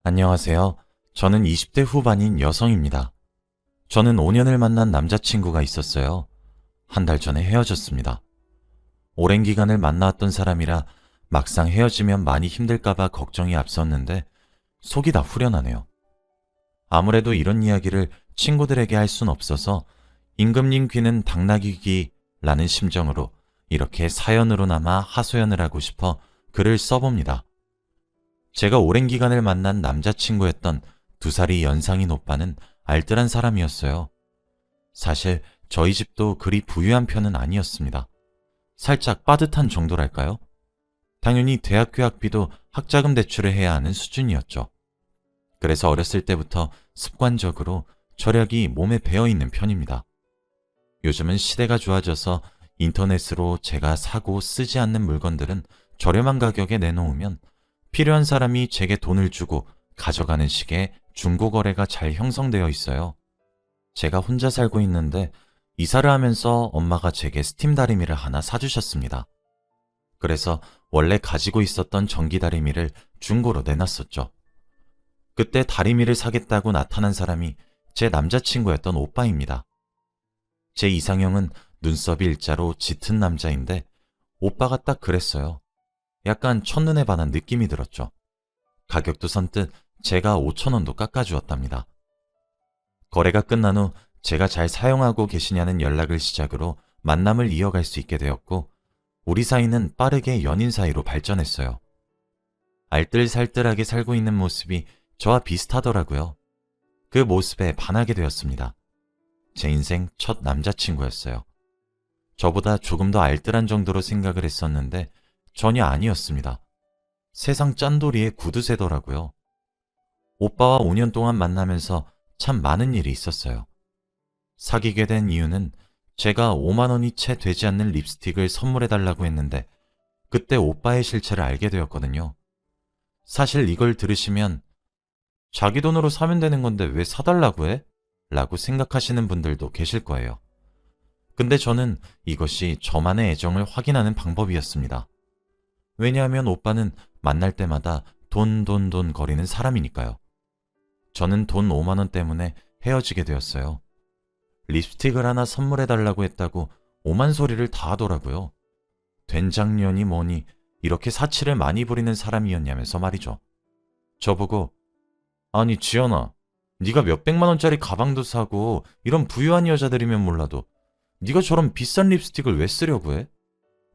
안녕하세요. 저는 20대 후반인 여성입니다. 저는 5년을 만난 남자친구가 있었어요. 한 달 전에 헤어졌습니다. 오랜 기간을 만나왔던 사람이라 막상 헤어지면 많이 힘들까봐 걱정이 앞섰는데 속이 다 후련하네요. 아무래도 이런 이야기를 친구들에게 할 순 없어서 임금님 귀는 당나귀 귀라는 심정으로 이렇게 사연으로나마 하소연을 하고 싶어 글을 써봅니다. 제가 오랜 기간을 만난 남자친구였던 2살이 연상인 오빠는 알뜰한 사람이었어요. 사실 저희 집도 그리 부유한 편은 아니었습니다. 살짝 빠듯한 정도랄까요? 당연히 대학교 학비도 학자금 대출을 해야 하는 수준이었죠. 그래서 어렸을 때부터 습관적으로 절약이 몸에 배어있는 편입니다. 요즘은 시대가 좋아져서 인터넷으로 제가 사고 쓰지 않는 물건들은 저렴한 가격에 내놓으면 필요한 사람이 제게 돈을 주고 가져가는 식의 중고거래가 잘 형성되어 있어요. 제가 혼자 살고 있는데 이사를 하면서 엄마가 제게 스팀 다리미를 하나 사주셨습니다. 그래서 원래 가지고 있었던 전기 다리미를 중고로 내놨었죠. 그때 다리미를 사겠다고 나타난 사람이 제 남자친구였던 오빠입니다. 제 이상형은 눈썹이 일자로 짙은 남자인데 오빠가 딱 그랬어요. 약간 첫눈에 반한 느낌이 들었죠. 가격도 선뜻 제가 5,000원도 깎아주었답니다. 거래가 끝난 후 제가 잘 사용하고 계시냐는 연락을 시작으로 만남을 이어갈 수 있게 되었고 우리 사이는 빠르게 연인 사이로 발전했어요. 알뜰살뜰하게 살고 있는 모습이 저와 비슷하더라고요. 그 모습에 반하게 되었습니다. 제 인생 첫 남자친구였어요. 저보다 조금 더 알뜰한 정도로 생각을 했었는데 전혀 아니었습니다. 세상 짠돌이의 구두쇠더라고요. 오빠와 5년 동안 만나면서 참 많은 일이 있었어요. 사귀게 된 이유는 제가 5만 원이 채 되지 않는 립스틱을 선물해달라고 했는데 그때 오빠의 실체를 알게 되었거든요. 사실 이걸 들으시면 자기 돈으로 사면 되는 건데 왜 사달라고 해? 라고 생각하시는 분들도 계실 거예요. 근데 저는 이것이 저만의 애정을 확인하는 방법이었습니다. 왜냐하면 오빠는 만날 때마다 돈 거리는 사람이니까요. 저는 돈 5만 원 때문에 헤어지게 되었어요. 립스틱을 하나 선물해달라고 했다고 오만 소리를 다 하더라고요. 된장년이 뭐니 이렇게 사치를 많이 부리는 사람이었냐면서 말이죠. 저보고 아니 지연아, 네가 몇백만 원짜리 가방도 사고 이런 부유한 여자들이면 몰라도 네가 저런 비싼 립스틱을 왜 쓰려고 해?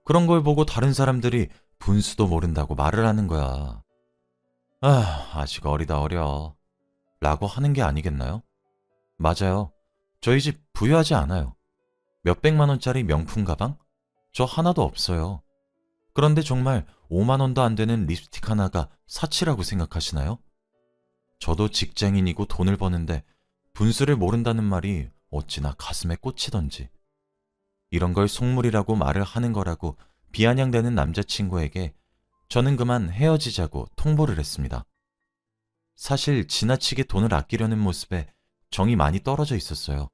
그런 걸 보고 다른 사람들이 분수도 모른다고 말을 하는 거야. 아직 어리다 어려. 라고 하는 게 아니겠나요? 맞아요. 저희 집 부유하지 않아요. 몇백만 원짜리 명품 가방? 저 하나도 없어요. 그런데 정말 5만 원도 안 되는 립스틱 하나가 사치라고 생각하시나요? 저도 직장인이고 돈을 버는데 분수를 모른다는 말이 어찌나 가슴에 꽂히던지. 이런 걸 속물이라고 말을 하는 거라고 비아냥대는 남자친구에게 저는 그만 헤어지자고 통보를 했습니다. 사실 지나치게 돈을 아끼려는 모습에 정이 많이 떨어져 있었어요.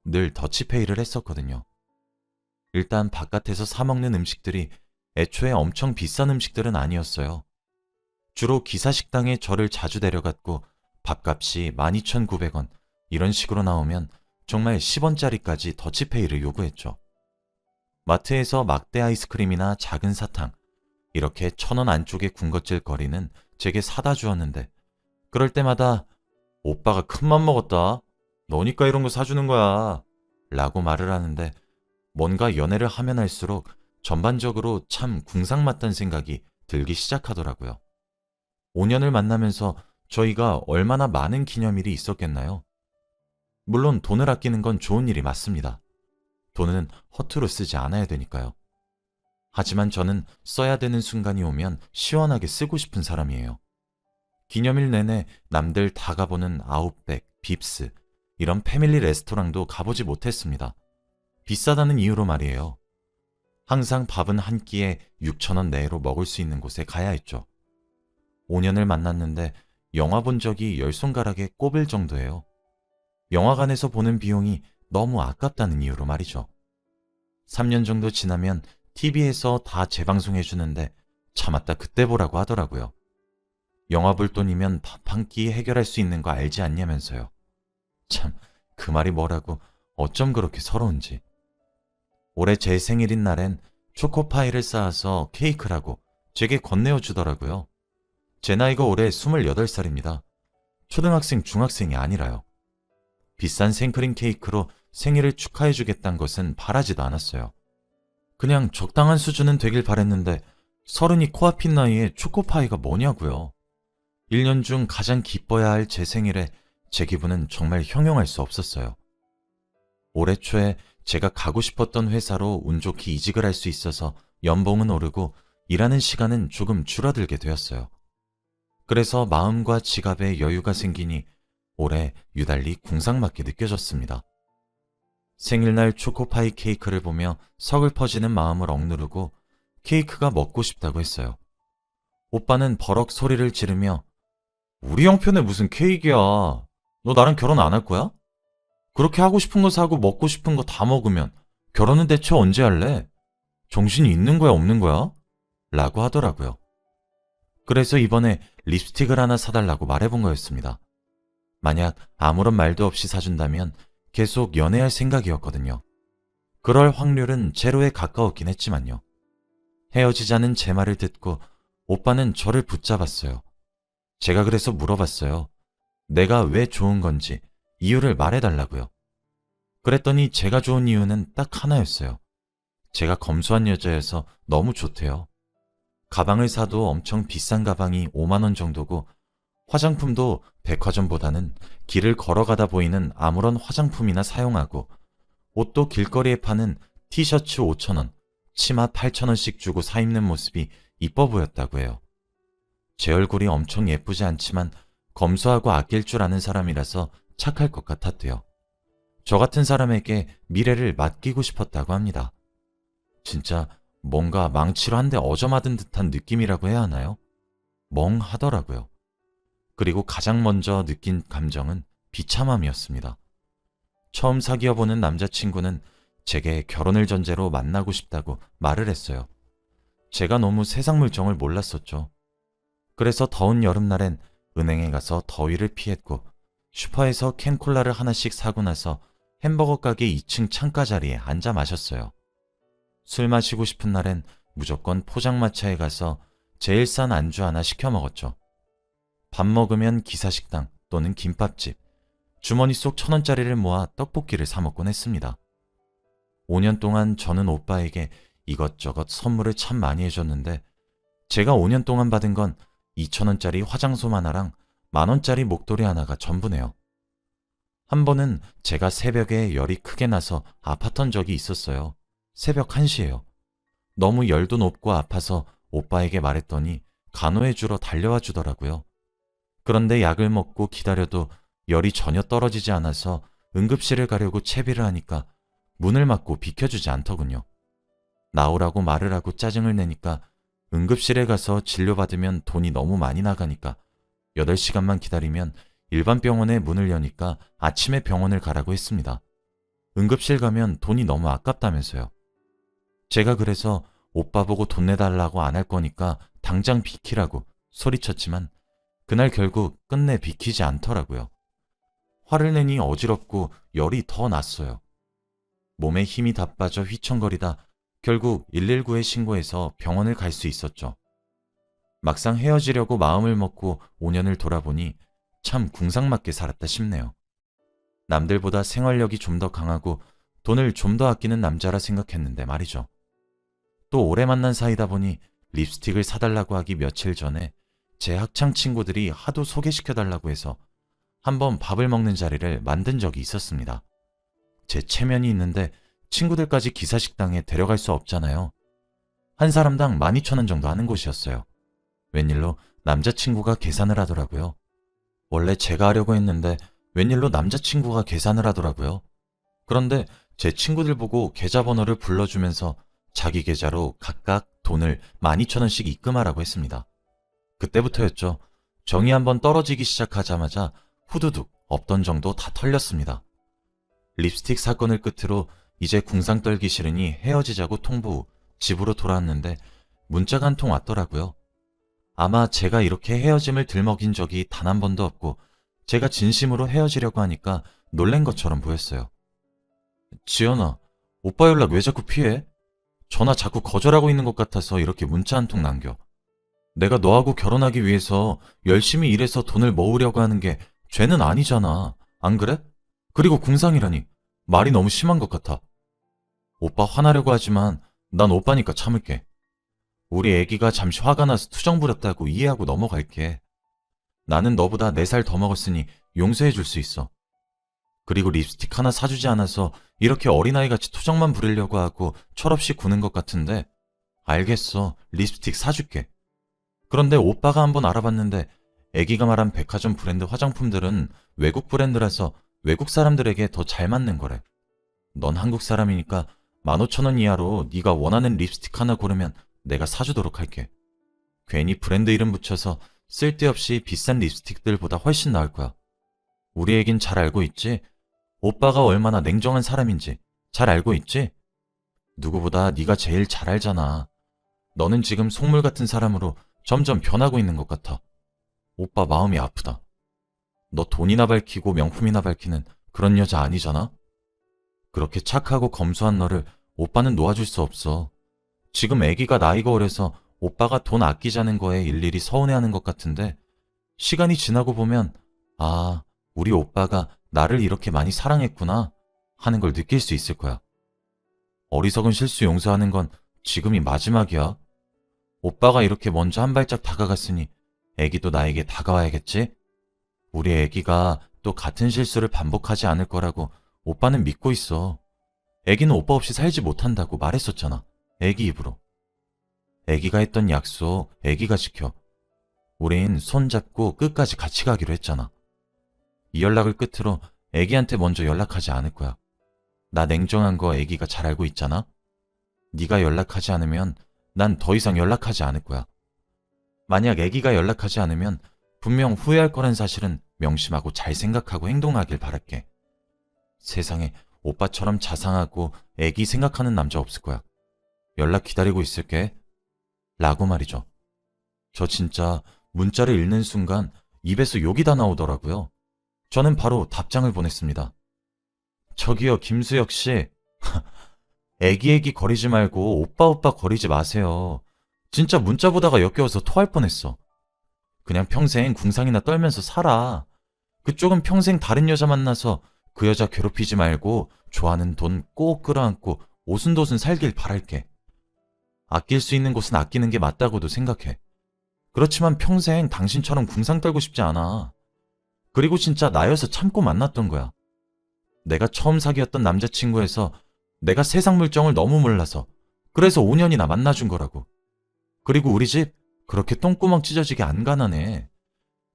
늘 더치페이를 했었거든요. 일단 바깥에서 사 먹는 음식들이 애초에 엄청 비싼 음식들은 아니었어요. 주로 기사식당에 저를 자주 데려갔고 밥값이 12,900원 이런 식으로 나오면 정말 10원짜리까지 더치페이를 요구했죠. 마트에서 막대 아이스크림이나 작은 사탕 이렇게 1,000원 안쪽의 군것질 거리는 제게 사다 주었는데 그럴 때마다 오빠가 큰맘 먹었다. 너니까 이런 거 사주는 거야. 라고 말을 하는데 뭔가 연애를 하면 할수록 전반적으로 참 궁상맞다는 생각이 들기 시작하더라고요. 5년을 만나면서 저희가 얼마나 많은 기념일이 있었겠나요? 물론 돈을 아끼는 건 좋은 일이 맞습니다. 돈은 허투루 쓰지 않아야 되니까요. 하지만 저는 써야 되는 순간이 오면 시원하게 쓰고 싶은 사람이에요. 기념일 내내 남들 다 가보는 아웃백, 빕스, 이런 패밀리 레스토랑도 가보지 못했습니다. 비싸다는 이유로 말이에요. 항상 밥은 한 끼에 6,000원 내로 먹을 수 있는 곳에 가야 했죠. 5년을 만났는데 영화 본 적이 10손가락에 꼽을 정도예요. 영화관에서 보는 비용이 너무 아깝다는 이유로 말이죠. 3년 정도 지나면 TV에서 다 재방송해 주는데 참았다 그때 보라고 하더라고요. 영화 볼 돈이면 밥 한 끼 해결할 수 있는 거 알지 않냐면서요. 참, 그 말이 뭐라고 어쩜 그렇게 서러운지. 올해 제 생일인 날엔 초코파이를 쌓아서 케이크라고 제게 건네어 주더라고요. 제 나이가 올해 28살입니다. 초등학생, 중학생이 아니라요. 비싼 생크림 케이크로 생일을 축하해 주겠다는 것은 바라지도 않았어요. 그냥 적당한 수준은 되길 바랬는데 서른이 코앞인 나이에 초코파이가 뭐냐고요. 1년 중 가장 기뻐야 할 제 생일에 제 기분은 정말 형용할 수 없었어요. 올해 초에 제가 가고 싶었던 회사로 운 좋게 이직을 할 수 있어서 연봉은 오르고 일하는 시간은 조금 줄어들게 되었어요. 그래서 마음과 지갑에 여유가 생기니 올해 유달리 궁상맞게 느껴졌습니다. 생일날 초코파이 케이크를 보며 서글퍼지는 마음을 억누르고 케이크가 먹고 싶다고 했어요. 오빠는 버럭 소리를 지르며 우리 형편에 무슨 케이크야. 너 나랑 결혼 안 할 거야? 그렇게 하고 싶은 거 사고 먹고 싶은 거 다 먹으면 결혼은 대체 언제 할래? 정신이 있는 거야 없는 거야? 라고 하더라고요. 그래서 이번에 립스틱을 하나 사달라고 말해본 거였습니다. 만약 아무런 말도 없이 사준다면 계속 연애할 생각이었거든요. 그럴 확률은 제로에 가까웠긴 했지만요. 헤어지자는 제 말을 듣고 오빠는 저를 붙잡았어요. 제가 그래서 물어봤어요. 내가 왜 좋은 건지 이유를 말해달라고요. 그랬더니 제가 좋은 이유는 딱 하나였어요. 제가 검소한 여자여서 너무 좋대요. 가방을 사도 엄청 비싼 가방이 5만 원 정도고 화장품도 백화점보다는 길을 걸어가다 보이는 아무런 화장품이나 사용하고 옷도 길거리에 파는 티셔츠 5천 원, 치마 8천 원씩 주고 사 입는 모습이 이뻐 보였다고 해요. 제 얼굴이 엄청 예쁘지 않지만 검소하고 아낄 줄 아는 사람이라서 착할 것 같았대요. 저 같은 사람에게 미래를 맡기고 싶었다고 합니다. 진짜 뭔가 망치로 한 대 얻어맞은 듯한 느낌이라고 해야 하나요? 멍하더라고요. 그리고 가장 먼저 느낀 감정은 비참함이었습니다. 처음 사귀어보는 남자친구는 제게 결혼을 전제로 만나고 싶다고 말을 했어요. 제가 너무 세상 물정을 몰랐었죠. 그래서 더운 여름날엔 은행에 가서 더위를 피했고 슈퍼에서 캔콜라를 하나씩 사고 나서 햄버거 가게 2층 창가 자리에 앉아 마셨어요. 술 마시고 싶은 날엔 무조건 포장마차에 가서 제일 싼 안주 하나 시켜 먹었죠. 밥 먹으면 기사식당 또는 김밥집, 주머니 속 1,000원짜리를 모아 떡볶이를 사 먹곤 했습니다. 5년 동안 저는 오빠에게 이것저것 선물을 참 많이 해줬는데 제가 5년 동안 받은 건 2,000원짜리 화장솜 하나랑 10,000원짜리 목도리 하나가 전부네요. 한 번은 제가 새벽에 열이 크게 나서 아팠던 적이 있었어요. 새벽 1시예요. 너무 열도 높고 아파서 오빠에게 말했더니 간호해 주러 달려와 주더라고요. 그런데 약을 먹고 기다려도 열이 전혀 떨어지지 않아서 응급실을 가려고 채비를 하니까 문을 막고 비켜주지 않더군요. 나오라고 말을 하고 짜증을 내니까 응급실에 가서 진료받으면 돈이 너무 많이 나가니까 8시간만 기다리면 일반 병원에 문을 여니까 아침에 병원을 가라고 했습니다. 응급실 가면 돈이 너무 아깝다면서요. 제가 그래서 오빠 보고 돈 내달라고 안 할 거니까 당장 비키라고 소리쳤지만 그날 결국 끝내 비키지 않더라고요. 화를 내니 어지럽고 열이 더 났어요. 몸에 힘이 다 빠져 휘청거리다 결국 119에 신고해서 병원을 갈 수 있었죠. 막상 헤어지려고 마음을 먹고 5년을 돌아보니 참 궁상맞게 살았다 싶네요. 남들보다 생활력이 좀 더 강하고 돈을 좀 더 아끼는 남자라 생각했는데 말이죠. 또 오래 만난 사이다 보니 립스틱을 사달라고 하기 며칠 전에 제 학창 친구들이 하도 소개시켜달라고 해서 한번 밥을 먹는 자리를 만든 적이 있었습니다. 제 체면이 있는데 친구들까지 기사식당에 데려갈 수 없잖아요. 한 사람당 12,000원 정도 하는 곳이었어요. 웬일로 남자친구가 계산을 하더라고요. 원래 제가 하려고 했는데 웬일로 남자친구가 계산을 하더라고요. 그런데 제 친구들 보고 계좌번호를 불러주면서 자기 계좌로 각각 돈을 12,000원씩 입금하라고 했습니다. 그때부터였죠. 정이 한번 떨어지기 시작하자마자 후두둑 없던 정도 다 털렸습니다. 립스틱 사건을 끝으로 이제 궁상 떨기 싫으니 헤어지자고 통보 후 집으로 돌아왔는데 문자가 한 통 왔더라고요. 아마 제가 이렇게 헤어짐을 들먹인 적이 단 한 번도 없고 제가 진심으로 헤어지려고 하니까 놀란 것처럼 보였어요. 지연아, 오빠 연락 왜 자꾸 피해? 전화 자꾸 거절하고 있는 것 같아서 이렇게 문자 한 통 남겨. 내가 너하고 결혼하기 위해서 열심히 일해서 돈을 모으려고 하는 게 죄는 아니잖아. 안 그래? 그리고 궁상이라니. 말이 너무 심한 것 같아. 오빠 화나려고 하지만 난 오빠니까 참을게. 우리 애기가 잠시 화가 나서 투정 부렸다고 이해하고 넘어갈게. 나는 너보다 4살 더 먹었으니 용서해 줄 수 있어. 그리고 립스틱 하나 사주지 않아서 이렇게 어린아이같이 투정만 부리려고 하고 철없이 구는 것 같은데 알겠어. 립스틱 사줄게. 그런데 오빠가 한번 알아봤는데 애기가 말한 백화점 브랜드 화장품들은 외국 브랜드라서 외국 사람들에게 더 잘 맞는 거래. 넌 한국 사람이니까 15,000원 이하로 네가 원하는 립스틱 하나 고르면 내가 사주도록 할게. 괜히 브랜드 이름 붙여서 쓸데없이 비싼 립스틱들보다 훨씬 나을 거야. 우리 애긴 잘 알고 있지? 오빠가 얼마나 냉정한 사람인지 잘 알고 있지? 누구보다 네가 제일 잘 알잖아. 너는 지금 속물 같은 사람으로 점점 변하고 있는 것 같아. 오빠 마음이 아프다. 너 돈이나 밝히고 명품이나 밝히는 그런 여자 아니잖아? 그렇게 착하고 검소한 너를 오빠는 놓아줄 수 없어. 지금 애기가 나이가 어려서 오빠가 돈 아끼자는 거에 일일이 서운해하는 것 같은데 시간이 지나고 보면 아, 우리 오빠가 나를 이렇게 많이 사랑했구나 하는 걸 느낄 수 있을 거야. 어리석은 실수 용서하는 건 지금이 마지막이야. 오빠가 이렇게 먼저 한 발짝 다가갔으니 애기도 나에게 다가와야겠지? 우리 애기가 또 같은 실수를 반복하지 않을 거라고 오빠는 믿고 있어. 애기는 오빠 없이 살지 못한다고 말했었잖아. 애기 입으로. 애기가 했던 약속 애기가 지켜. 우린 손잡고 끝까지 같이 가기로 했잖아. 이 연락을 끝으로 애기한테 먼저 연락하지 않을 거야. 나 냉정한 거 애기가 잘 알고 있잖아. 네가 연락하지 않으면 난 더 이상 연락하지 않을 거야. 만약 애기가 연락하지 않으면 분명 후회할 거란 사실은 명심하고 잘 생각하고 행동하길 바랄게. 세상에 오빠처럼 자상하고 애기 생각하는 남자 없을 거야. 연락 기다리고 있을게. 라고 말이죠. 저 진짜 문자를 읽는 순간 입에서 욕이 다 나오더라고요. 저는 바로 답장을 보냈습니다. 저기요, 김수혁 씨. 애기 거리지 말고 오빠 거리지 마세요. 진짜 문자 보다가 역겨워서 토할 뻔했어. 그냥 평생 궁상이나 떨면서 살아. 그쪽은 평생 다른 여자 만나서 그 여자 괴롭히지 말고 좋아하는 돈 꼭 끌어안고 오순도순 살길 바랄게. 아낄 수 있는 곳은 아끼는 게 맞다고도 생각해. 그렇지만 평생 당신처럼 궁상 떨고 싶지 않아. 그리고 진짜 나여서 참고 만났던 거야. 내가 처음 사귀었던 남자친구에서 내가 세상 물정을 너무 몰라서 그래서 5년이나 만나준 거라고. 그리고 우리 집 그렇게 똥구멍 찢어지게 안 가난해.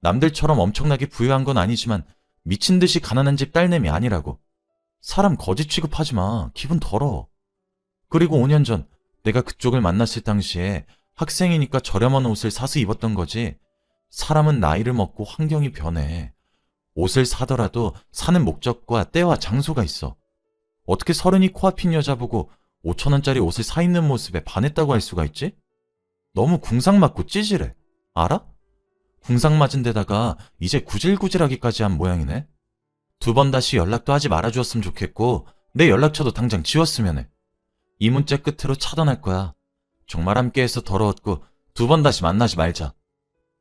남들처럼 엄청나게 부유한 건 아니지만 미친 듯이 가난한 집 딸내미 아니라고. 사람 거지 취급하지 마. 기분 더러워. 그리고 5년 전 내가 그쪽을 만났을 당시에 학생이니까 저렴한 옷을 사서 입었던 거지. 사람은 나이를 먹고 환경이 변해. 옷을 사더라도 사는 목적과 때와 장소가 있어. 어떻게 서른이 코앞인 여자 보고 5,000원짜리 옷을 사 입는 모습에 반했다고 할 수가 있지? 너무 궁상 맞고 찌질해. 알아? 궁상 맞은 데다가 이제 구질구질하기까지 한 모양이네. 2번 다시 연락도 하지 말아주었으면 좋겠고 내 연락처도 당장 지웠으면 해. 이 문자 끝으로 차단할 거야. 정말 함께해서 더러웠고 2번 다시 만나지 말자.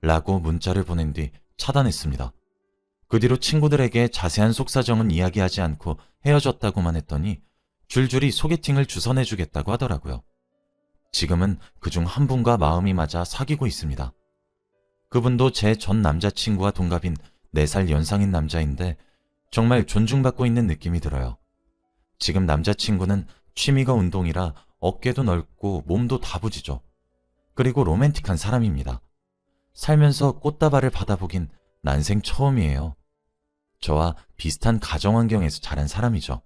라고 문자를 보낸 뒤 차단했습니다. 그 뒤로 친구들에게 자세한 속사정은 이야기하지 않고 헤어졌다고만 했더니 줄줄이 소개팅을 주선해주겠다고 하더라고요. 지금은 그중 한 분과 마음이 맞아 사귀고 있습니다. 그분도 제 전 남자친구와 동갑인 4살 연상인 남자인데 정말 존중받고 있는 느낌이 들어요. 지금 남자친구는 취미가 운동이라 어깨도 넓고 몸도 다부지죠. 그리고 로맨틱한 사람입니다. 살면서 꽃다발을 받아보긴 난생 처음이에요. 저와 비슷한 가정환경에서 자란 사람이죠.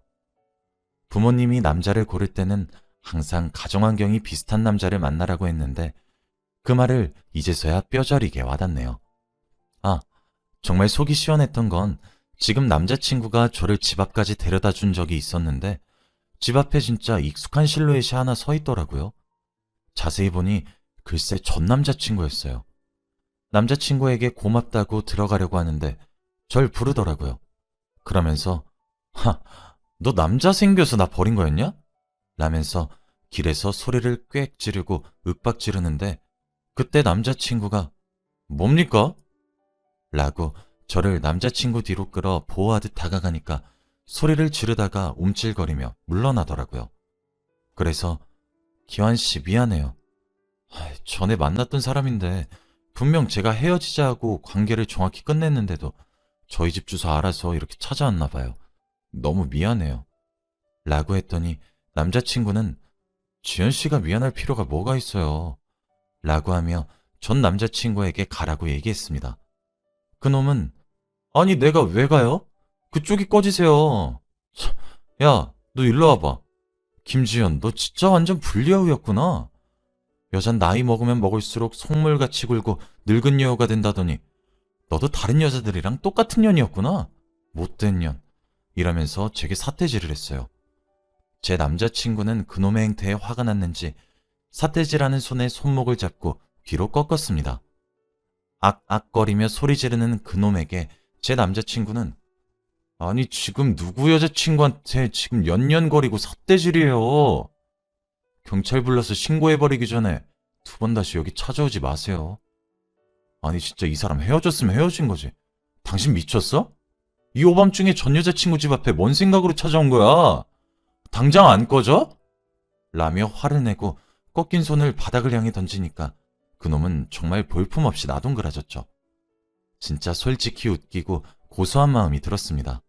부모님이 남자를 고를 때는 항상 가정환경이 비슷한 남자를 만나라고 했는데 그 말을 이제서야 뼈저리게 와닿네요. 아, 정말 속이 시원했던 건 지금 남자친구가 저를 집 앞까지 데려다 준 적이 있었는데 집 앞에 진짜 익숙한 실루엣이 하나 서 있더라고요. 자세히 보니 글쎄 전 남자친구였어요. 남자친구에게 고맙다고 들어가려고 하는데 절 부르더라고요. 그러면서 너 남자 생겨서 나 버린 거였냐? 라면서 길에서 소리를 꽥 지르고 윽박 지르는데 그때 남자친구가 뭡니까? 라고 저를 남자친구 뒤로 끌어 보호하듯 다가가니까 소리를 지르다가 움찔거리며 물러나더라고요. 그래서 기환 씨 미안해요. 전에 만났던 사람인데 분명 제가 헤어지자 하고 관계를 정확히 끝냈는데도 저희 집 주소 알아서 이렇게 찾아왔나 봐요. 너무 미안해요. 라고 했더니 남자친구는 지연 씨가 미안할 필요가 뭐가 있어요. 라고 하며 전 남자친구에게 가라고 얘기했습니다. 그놈은 아니 내가 왜 가요? 그쪽이 꺼지세요. 야, 너 일로 와봐. 김지연, 너 진짜 완전 불리하우였구나. 여잔 나이 먹으면 먹을수록 속물같이 굴고 늙은 여우가 된다더니 너도 다른 여자들이랑 똑같은 년이었구나. 못된 년. 이러면서 제게 삿대질을 했어요. 제 남자친구는 그놈의 행태에 화가 났는지 삿대질하는 손에 손목을 잡고 뒤로 꺾었습니다. 악악거리며 소리 지르는 그놈에게 제 남자친구는 아니 지금 누구 여자친구한테 지금 연연거리고 삿대질이에요. 경찰 불러서 신고해버리기 전에 두 번 다시 여기 찾아오지 마세요. 아니 진짜 이 사람 헤어졌으면 헤어진 거지. 당신 미쳤어? 이 오밤중에 전 여자친구 집 앞에 뭔 생각으로 찾아온 거야? 당장 안 꺼져? 라며 화를 내고 꺾인 손을 바닥을 향해 던지니까 그놈은 정말 볼품없이 나동그라졌죠. 진짜 솔직히 웃기고 고소한 마음이 들었습니다.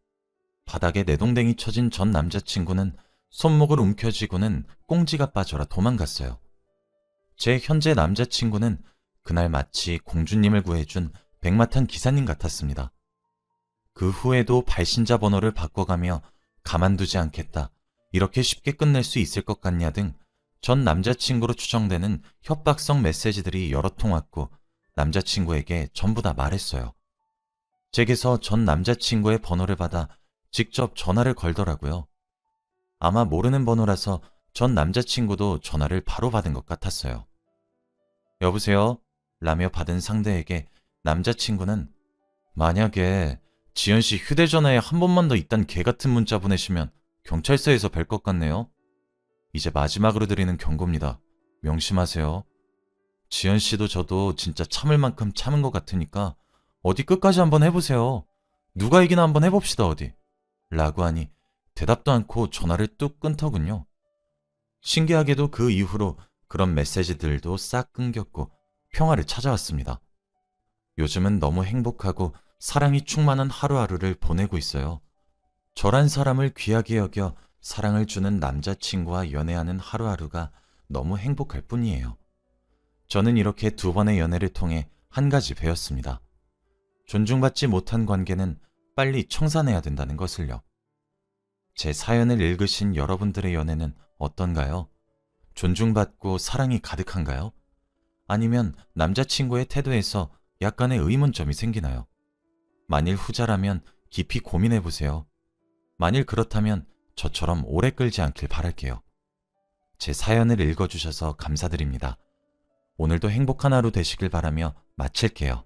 바닥에 내동댕이 쳐진 전 남자친구는 손목을 움켜쥐고는 꽁지가 빠져라 도망갔어요. 제 현재 남자친구는 그날 마치 공주님을 구해준 백마탄 기사님 같았습니다. 그 후에도 발신자 번호를 바꿔가며 가만두지 않겠다, 이렇게 쉽게 끝낼 수 있을 것 같냐 등 전 남자친구로 추정되는 협박성 메시지들이 여러 통 왔고 남자친구에게 전부 다 말했어요. 제게서 전 남자친구의 번호를 받아 직접 전화를 걸더라고요. 아마 모르는 번호라서 전 남자친구도 전화를 바로 받은 것 같았어요. 여보세요? 라며 받은 상대에게 남자친구는 만약에 지연씨 휴대전화에 한 번만 더 이딴 개같은 문자 보내시면 경찰서에서 뵐 것 같네요. 이제 마지막으로 드리는 경고입니다. 명심하세요. 지연씨도 저도 진짜 참을 만큼 참은 것 같으니까 어디 끝까지 한번 해보세요. 누가 이기나 한번 해봅시다 어디. 라고 하니 대답도 않고 전화를 뚝 끊더군요. 신기하게도 그 이후로 그런 메시지들도 싹 끊겼고 평화를 찾아왔습니다. 요즘은 너무 행복하고 사랑이 충만한 하루하루를 보내고 있어요. 저란 사람을 귀하게 여겨 사랑을 주는 남자친구와 연애하는 하루하루가 너무 행복할 뿐이에요. 저는 이렇게 두 번의 연애를 통해 한 가지 배웠습니다. 존중받지 못한 관계는 빨리 청산해야 된다는 것을요. 제 사연을 읽으신 여러분들의 연애는 어떤가요? 존중받고 사랑이 가득한가요? 아니면 남자친구의 태도에서 약간의 의문점이 생기나요? 만일 후자라면 깊이 고민해보세요. 만일 그렇다면 저처럼 오래 끌지 않길 바랄게요. 제 사연을 읽어주셔서 감사드립니다. 오늘도 행복한 하루 되시길 바라며 마칠게요.